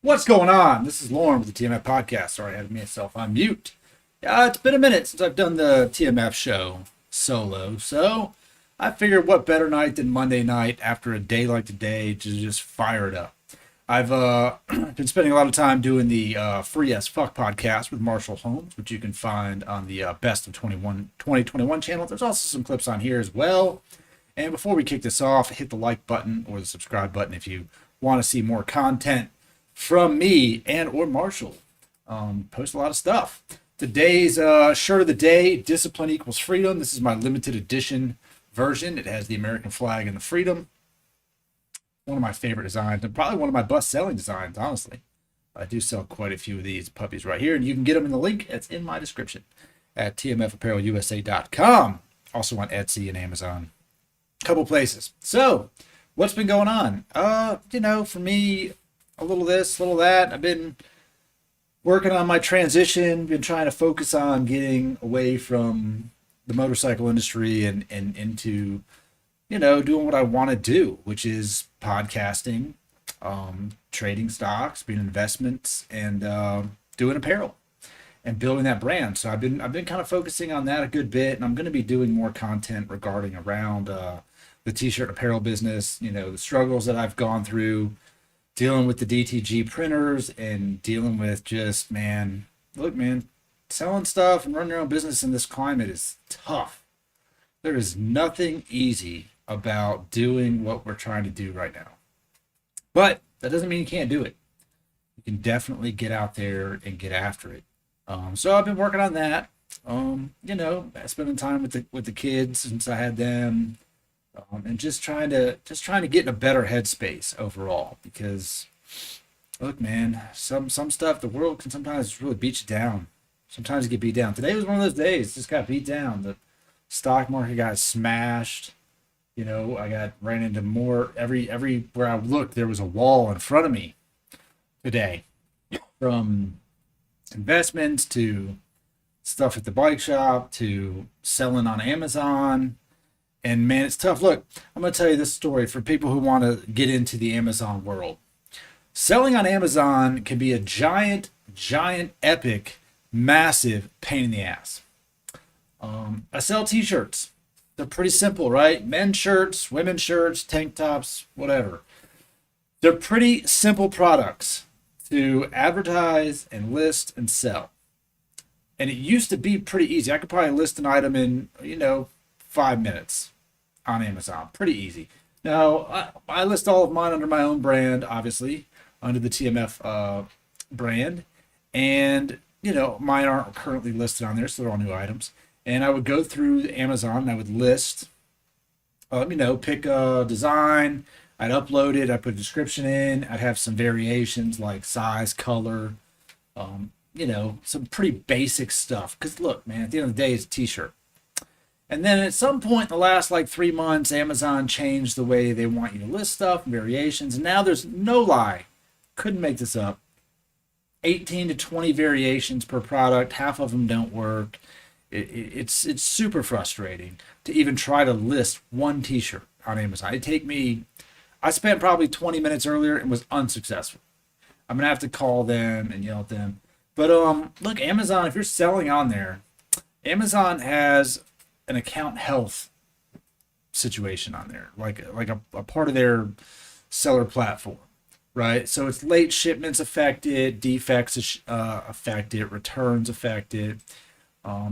What's going on? This is Lauren with the TMF podcast. Sorry, I had myself on mute. It's been a minute since I've done the TMF show solo, so I figured what better night than Monday night after a day like today to just fire it up. I've been spending a lot of time doing the Free as Fuck podcast with Marshall Holmes, which you can find on the Best of 2021 channel. There's also some clips on here as well. And before we kick this off, hit the like button or the subscribe button if you want to see more content from me and or Marshall. Post a lot of stuff. Today's shirt of the day, Discipline Equals Freedom. This is my limited edition version. It has the American flag and the freedom. One of my favorite designs and probably one of my best-selling designs, honestly. I do sell quite a few of these puppies right here, and you can get them in the link that's in my description at tmfapparelusa.com. Also on Etsy and Amazon. A couple places. So, what's been going on? For me, a little this, a little that. I've been working on my transition, been trying to focus on getting away from the motorcycle industry and into, doing what I want to do, which is podcasting, trading stocks, being investments, and doing apparel and building that brand. So I've been kind of focusing on that a good bit, and I'm going to be doing more content regarding around the t-shirt apparel business, the struggles that I've gone through dealing with the DTG printers and dealing with just, selling stuff and running your own business in this climate is tough. There is nothing easy about doing what we're trying to do right now. But that doesn't mean you can't do it. You can definitely get out there and get after it. So I've been working on that. Spending time with the kids since I had them. And just trying to get in a better headspace overall, because look, man, some stuff, the world can sometimes really beat you down. Sometimes you get beat down. Today was one of those days, just got beat down. The stock market got smashed. I ran into more everywhere I looked, there was a wall in front of me today, from investments to stuff at the bike shop to selling on Amazon. And man, it's tough. Look, I'm going to tell you this story for people who want to get into the Amazon world. Selling on Amazon can be a giant, epic, massive pain in the ass. I sell t-shirts. They're pretty simple, right? Men's shirts, women's shirts, tank tops, whatever. They're pretty simple products to advertise and list and sell. And it used to be pretty easy. I could probably list an item in, 5 minutes on Amazon. Pretty easy. Now, I list all of mine under my own brand, obviously, under the TMF brand. And, mine aren't currently listed on there, so they're all new items. And I would go through Amazon and I would list, pick a design. I'd upload it. I'd put a description in. I'd have some variations like size, color, some pretty basic stuff. Because, look, man, at the end of the day, it's a t-shirt. And then at some point in the last 3 months, Amazon changed the way they want you to list stuff and variations. And now there's no lie, couldn't make this up, 18 to 20 variations per product. Half of them don't work. It's super frustrating to even try to list one t-shirt on Amazon. I spent probably 20 minutes earlier and was unsuccessful. I'm going to have to call them and yell at them. But look, Amazon, if you're selling on there, Amazon has an account health situation on there, like a part of their seller platform, right? So it's late shipments affected, defects affected, returns affected.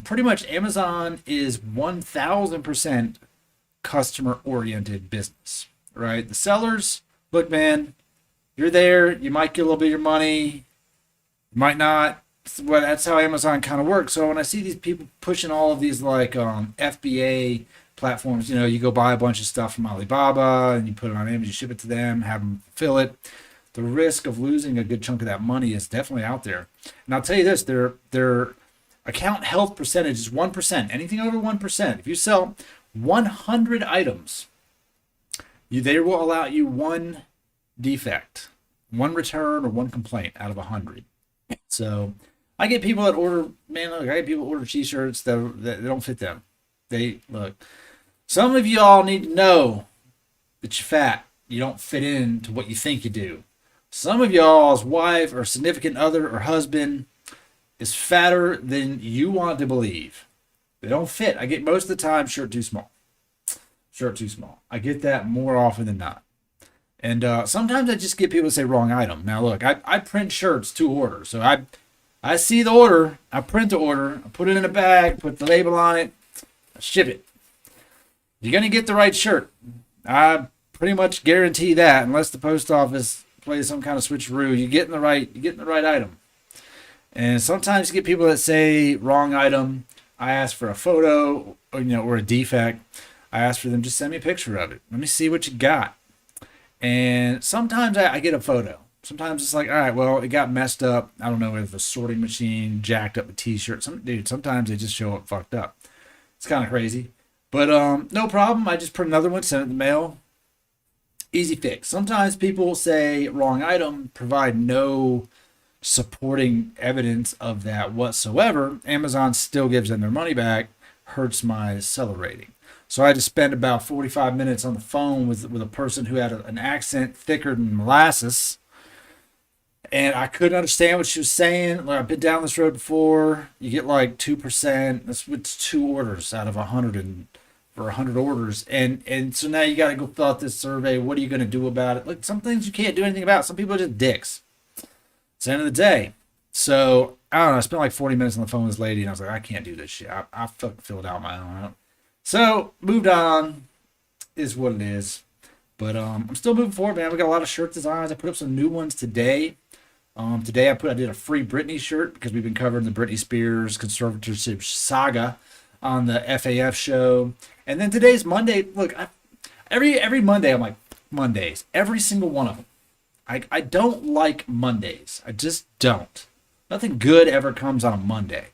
Pretty much Amazon is 1000% customer oriented business, right? The sellers, look, man, you're there, you might get a little bit of your money, you might not. Well, that's how Amazon kind of works. So when I see these people pushing all of these FBA platforms, you go buy a bunch of stuff from Alibaba and you put it on Amazon, you ship it to them, have them fill it. The risk of losing a good chunk of that money is definitely out there. And I'll tell you this, their account health percentage is 1%. Anything over 1%. If you sell 100 items, they will allow you one defect, one return, or one complaint out of 100. So I get people that order, I get people order t-shirts that don't fit them. Some of y'all need to know that you're fat. You don't fit into what you think you do. Some of y'all's wife or significant other or husband is fatter than you want to believe. They don't fit. I get most of the time shirt too small. Shirt too small. I get that more often than not. And sometimes I just get people to say wrong item. Now look, I print shirts to order. So I see the order, I print the order, I put it in a bag, put the label on it, I ship it. You're gonna get the right shirt. I pretty much guarantee that, unless the post office plays some kind of switcheroo, you're getting the right item. And sometimes you get people that say wrong item. I ask for a photo, or a defect. I ask for them, just send me a picture of it. Let me see what you got. And sometimes I get a photo. Sometimes it's like, all right, well, it got messed up. I don't know if the sorting machine jacked up a t-shirt. Sometimes they just show up fucked up. It's kind of crazy. But no problem. I just put another one, send it in the mail. Easy fix. Sometimes people say wrong item, provide no supporting evidence of that whatsoever. Amazon still gives them their money back. Hurts my seller rating. So I had to spend about 45 minutes on the phone with a person who had an accent thicker than molasses. And I couldn't understand what she was saying. Like, I've been down this road before. You get like 2%. It's 2 orders out of 100 for 100 orders. And so now you got to go fill out this survey. What are you going to do about it? Like, some things you can't do anything about. Some people are just dicks. It's the end of the day. So I don't know. I spent like 40 minutes on the phone with this lady, and I was like, I can't do this shit. I fucking filled out my own. So moved on, is what it is. But I'm still moving forward, man. We got a lot of shirt designs. I put up some new ones today. Today I did a free Britney shirt because we've been covering the Britney Spears conservatorship saga on the FAF show. And then today's Monday. Look, every Monday I'm like, Mondays. Every single one of them. I don't like Mondays. I just don't. Nothing good ever comes on a Monday.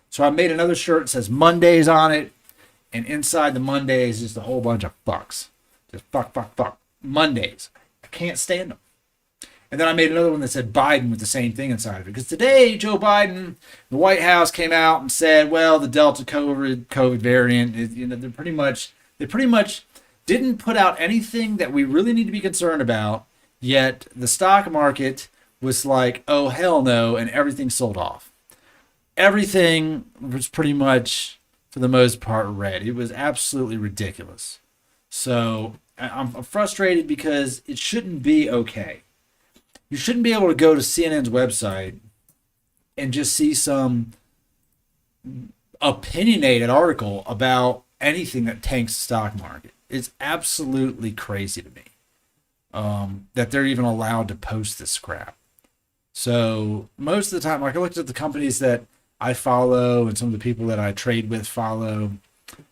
So I made another shirt that says Mondays on it. And inside the Mondays is just a whole bunch of fucks. Just fuck. Mondays. I can't stand them. And then I made another one that said Biden with the same thing inside of it. Because today, Joe Biden, the White House came out and said, well, the Delta COVID variant, they pretty much didn't put out anything that we really need to be concerned about. Yet the stock market was like, oh, hell no, and everything sold off. Everything was pretty much, for the most part, red. It was absolutely ridiculous. So I'm frustrated because it shouldn't be okay. You shouldn't be able to go to CNN's website and just see some opinionated article about anything that tanks the stock market. It's absolutely crazy to me that they're even allowed to post this crap. So most of the time, like, I looked at the companies that I follow and some of the people that I trade with follow, and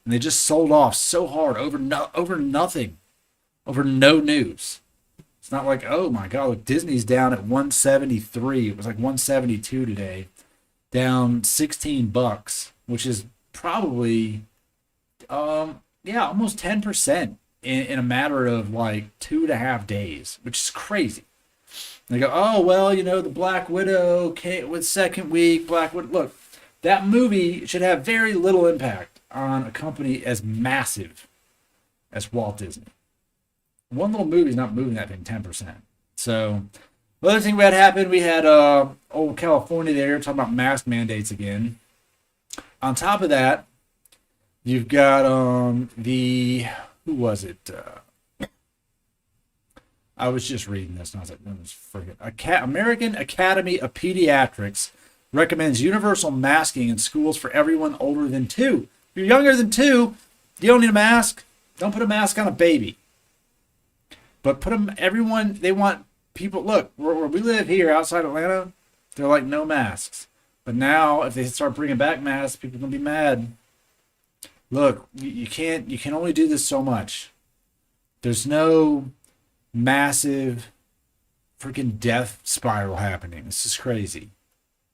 they just sold off so hard over nothing, over no news. It's not like, oh my God, look, Disney's down at 173. It was like 172 today, down $16, which is probably, almost 10% in a matter of like 2.5 days, which is crazy. And they go, oh, well, the Black Widow came with second week, Black Widow. Look, that movie should have very little impact on a company as massive as Walt Disney. One little movie's not moving that thing 10%. So, the other thing that happened, we had old California there talking about mask mandates again. On top of that, you've got who was it? I was just reading this, and I was like, American Academy of Pediatrics recommends universal masking in schools for everyone older than 2. If you're younger than 2, you don't need a mask. Don't put a mask on a baby. But they want people, look, where we live here outside Atlanta, they're like, no masks. But now, if they start bringing back masks, people are going to be mad. Look, you can only do this so much. There's no massive freaking death spiral happening. This is crazy.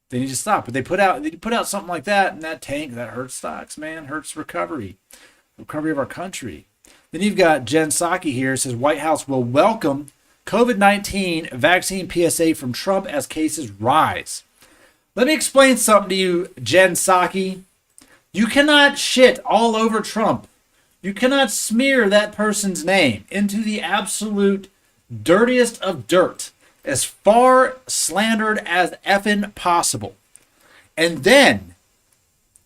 They need to stop. But they put out something like that, and that hurts stocks, man. Hurts recovery of our country. Then you've got Jen Psaki here. It says White House will welcome COVID-19 vaccine PSA from Trump as cases rise. Let me explain something to you, Jen Psaki. You cannot shit all over Trump. You cannot smear that person's name into the absolute dirtiest of dirt. as far slandered as effing possible, and then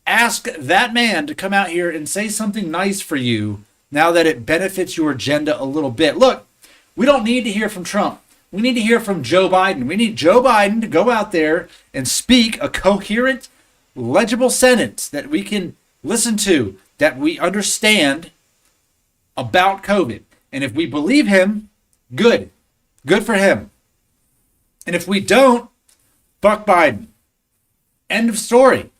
ask that man to come out here and say something nice for you now that it benefits your agenda a little bit. Look, we don't need to hear from Trump. We need to hear from Joe Biden. We need Joe Biden to go out there and speak a coherent, legible sentence that we can listen to, that we understand about COVID. And if we believe him, good. Good for him. And if we don't, fuck Biden. End of story.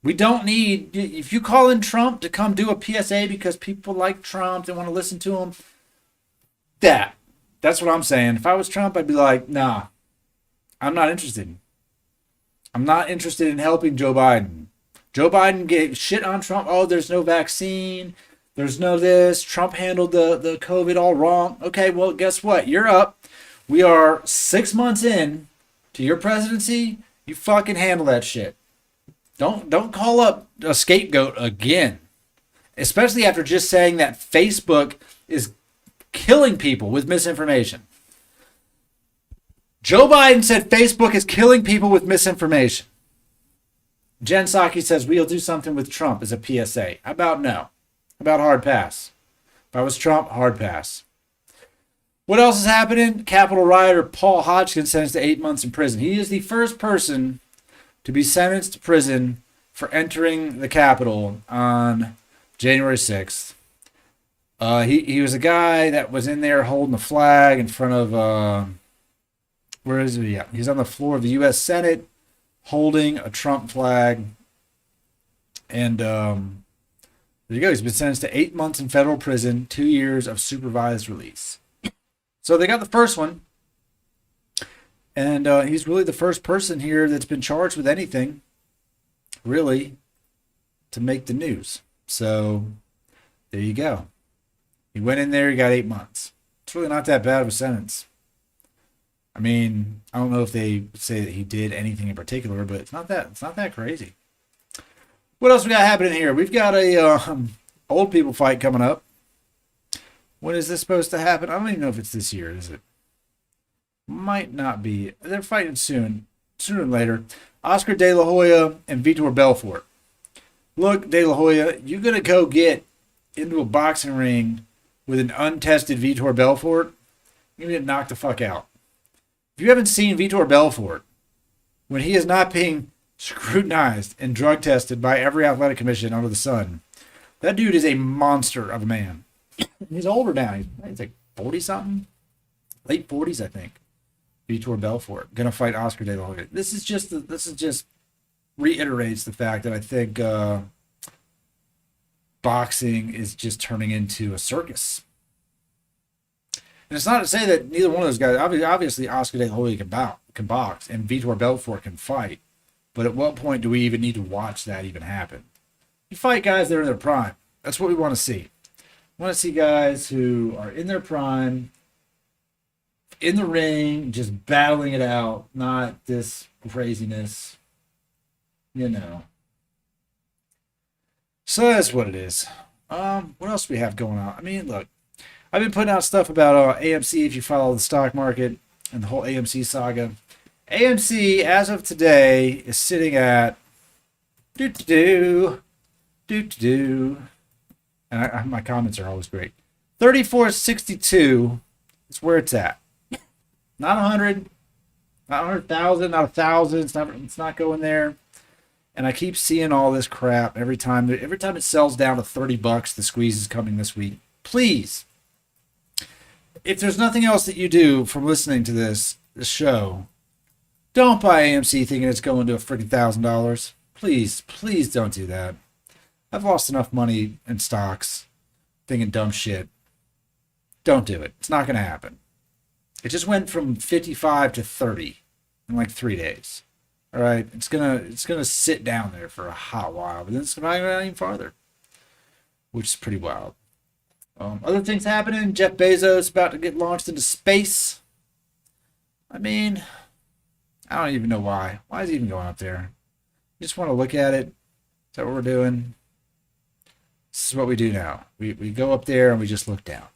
We don't need, if you call in Trump to come do a PSA because people like Trump, they want to listen to him, that's what I'm saying. If I was Trump, I'd be like, nah, I'm not interested. I'm not interested in helping Joe Biden. Joe Biden gave shit on Trump. Oh, there's no vaccine. There's no this. Trump handled the COVID all wrong. Okay, well, guess what? You're up. We are 6 months in to your presidency. You fucking handle that shit. Don't call up a scapegoat again. Especially after just saying that Facebook is killing people with misinformation. Joe Biden said Facebook is killing people with misinformation. Jen Psaki says we'll do something with Trump as a PSA. How about no? How about hard pass? If I was Trump, hard pass. What else is happening? Capitol rioter Paul Hodgkins sentenced to 8 months in prison. He is the first person to be sentenced to prison for entering the Capitol on January 6th. He was a guy that was in there holding a flag in front of, where is he? Yeah, he's on the floor of the U.S. Senate holding a Trump flag. And there you go. He's been sentenced to 8 months in federal prison, 2 years of supervised release. So they got the first one. And he's really the first person here that's been charged with anything, really, to make the news. So there you go. He went in there, he got 8 months. It's really not that bad of a sentence. I mean, I don't know if they say that he did anything in particular, but it's not that crazy. What else we got happening here? We've got a old people fight coming up. When is this supposed to happen? I don't even know if it's this year, is it? Might not be. They're fighting sooner than later. Oscar De La Hoya and Vitor Belfort. Look, De La Hoya, you're going to go get into a boxing ring with an untested Vitor Belfort, you're going to get knocked the fuck out. If you haven't seen Vitor Belfort, when he is not being scrutinized and drug tested by every athletic commission under the sun, that dude is a monster of a man. He's older now. He's like 40-something. Late 40s, I think. Vitor Belfort going to fight Oscar De La Hoya. This is just reiterates the fact that I think boxing is just turning into a circus. And it's not to say that neither one of those guys, obviously Oscar De La Hoya can box and Vitor Belfort can fight. But at what point do we even need to watch that even happen? You fight guys that are in their prime. That's what we want to see. We want to see guys who are in their prime, in the ring, just battling it out, not this craziness, you know. So that's what it is. What else do we have going on? I mean, look, I've been putting out stuff about AMC if you follow the stock market and the whole AMC saga. AMC, as of today, is sitting at and my comments are always great. 34.62 is where it's at. Not 100, not 100,000, not 1,000. It's not going there. And I keep seeing all this crap every time it sells down to $30. The squeeze is coming this week. Please, if there's nothing else that you do from listening to this show, don't buy AMC thinking it's going to a freaking $1,000. Please don't do that. I've lost enough money in stocks thinking dumb shit. Don't do it. It's not going to happen. It just went from 55 to 30 in like 3 days. All right, it's gonna sit down there for a hot while, but then it's going to go even farther, which is pretty wild. Other things happening. Jeff Bezos about to get launched into space. I mean, I don't even know why. Why is he even going up there? You just want to look at it. Is that what we're doing? This is what we do now. We go up there and we just look down.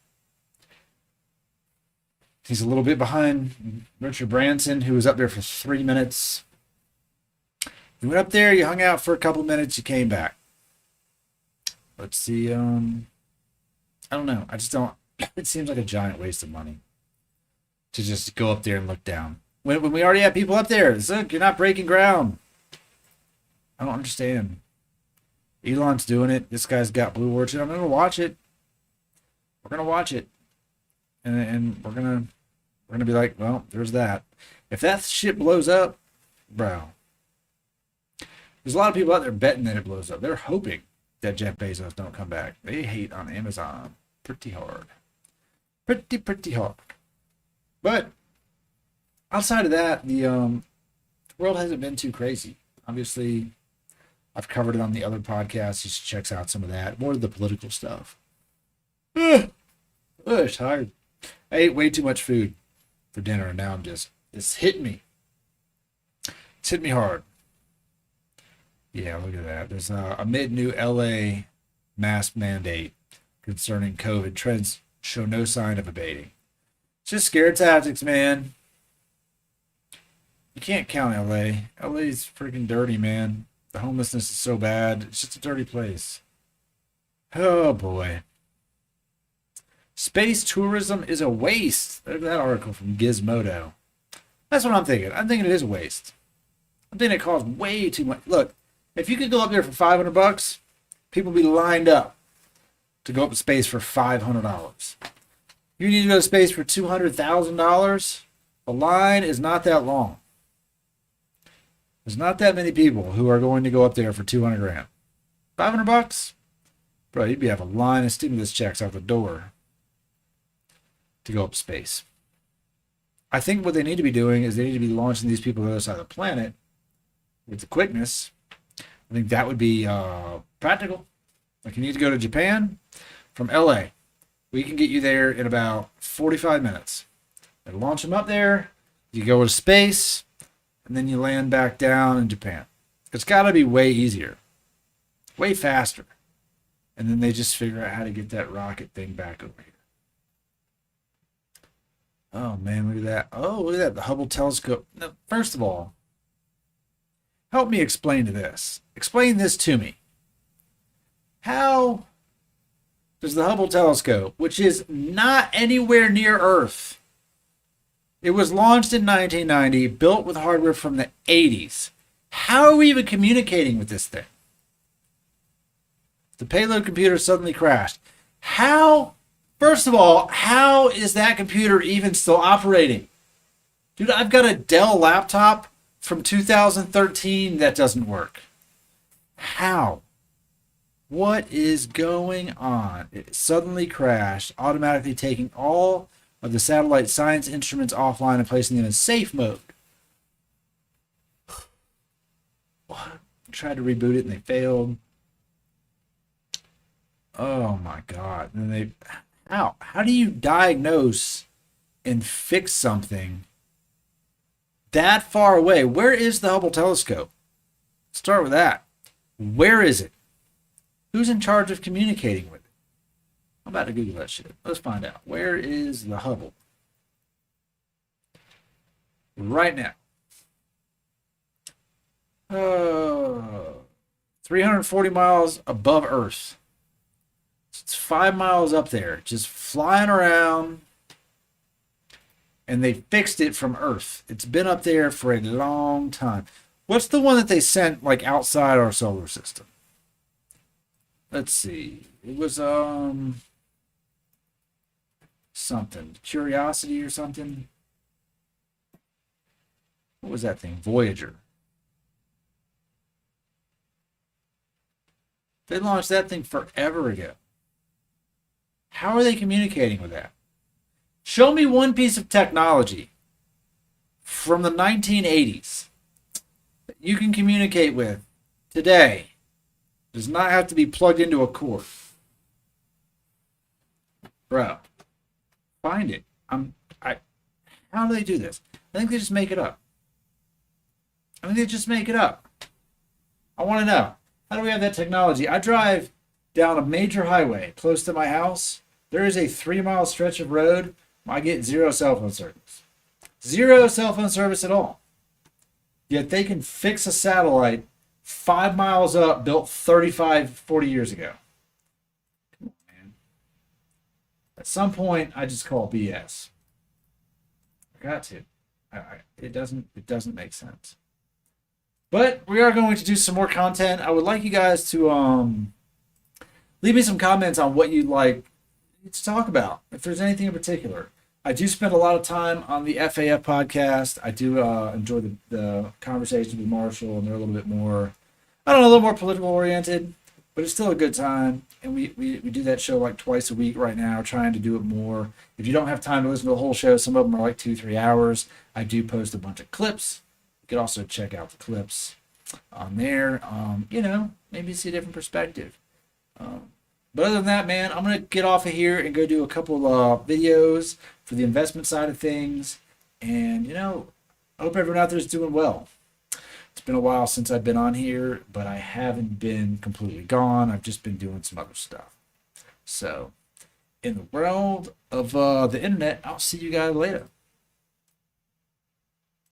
He's a little bit behind Richard Branson, who was up there for 3 minutes. You went up there, you hung out for a couple minutes, you came back. Let's see. I don't know. I just don't. It seems like a giant waste of money to just go up there and look down. When we already have people up there, look, you're not breaking ground. I don't understand. Elon's doing it. This guy's got Blue Orchid. I'm gonna watch it. We're gonna watch it, and we're gonna be like, well, there's that. If that shit blows up, bro, there's a lot of people out there betting that it blows up. They're hoping that Jeff Bezos don't come back. They hate on Amazon pretty hard, pretty hard. But outside of that, the world hasn't been too crazy. Obviously, I've covered it on the other podcasts. You should check out some of that. More of the political stuff. It's tired. I ate way too much food for dinner, and now it's hitting me. It's hit me hard. Yeah, look at that. There's amid new LA mask mandate concerning COVID, trends show no sign of abating. It's just scare tactics, man. You can't count LA. LA's freaking dirty, man. The homelessness is so bad. It's just a dirty place. Oh, boy. Space tourism is a waste. There's that article from Gizmodo. That's what I'm thinking. I'm thinking it is a waste. I'm thinking it costs way too much. Look, if you could go up there for $500, people would be lined up to go up to space for $500. You need to go to space for $200,000. The line is not that long. There's not that many people who are going to go up there for 200 grand. $500? Bro, you'd have a line of stimulus checks out the door to go up to space. I think what they need to be doing is they need to be launching these people to the other side of the planet with the quickness. I think that would be practical. Like, you need to go to Japan from LA. We can get you there in about 45 minutes. They launch them up there. You go to space. And then you land back down in Japan. It's got to be way easier, way faster. And then they just figure out how to get that rocket thing back over here. Oh, man, look at that. Oh, look at that, the Hubble telescope. Now, first of all, help me explain this. Explain this to me. How does the Hubble telescope, which is not anywhere near Earth, it was launched in 1990, built with hardware from the 80s. How are we even communicating with this thing? The payload computer suddenly crashed. How? First of all, how is that computer even still operating? Dude, I've got a Dell laptop from 2013 that doesn't work. How? What is going on? It suddenly crashed, automatically taking all of the satellite science instruments offline and placing them in safe mode. What? Tried to reboot it and they failed. Oh my God. And then how do you diagnose and fix something that far away? Where is the Hubble telescope? Let's start with that. Where is it? Who's in charge of communicating with it? I'm about to Google that shit. Let's find out. Where is the Hubble? Right now. 340 miles above Earth. It's 5 miles up there, just flying around. And they fixed it from Earth. It's been up there for a long time. What's the one that they sent like outside our solar system? Let's see. It was something. Curiosity or something. What was that thing? Voyager. They launched that thing forever ago. How are they communicating with that? Show me one piece of technology from the 1980s that you can communicate with today. It does not have to be plugged into a cord. Bro, find it. How do they do this? I think they just make it up. I want to know. How do we have that technology? I drive down a major highway close to my house. There is a 3 mile stretch of road I get zero cell phone service. Zero cell phone service at all. Yet they can fix a satellite 5 miles up, built 35, 40 years ago. Come on, man. At some point, I just call BS. I got to. It doesn't make sense. But we are going to do some more content. I would like you guys to leave me some comments on what you'd like to talk about. If there's anything in particular. I do spend a lot of time on the FAF podcast. I do enjoy the conversations with Marshall, and they're a little bit more, I don't know, a little more political oriented, but it's still a good time. And we do that show like twice a week right now, trying to do it more. If you don't have time to listen to the whole show, some of them are like 2-3 hours. I do post a bunch of clips. You can also check out the clips on there. Maybe see a different perspective. But other than that, man, I'm going to get off of here and go do a couple of videos for the investment side of things. And, I hope everyone out there is doing well. It's been a while since I've been on here, but I haven't been completely gone. I've just been doing some other stuff. So, in the world of the internet, I'll see you guys later.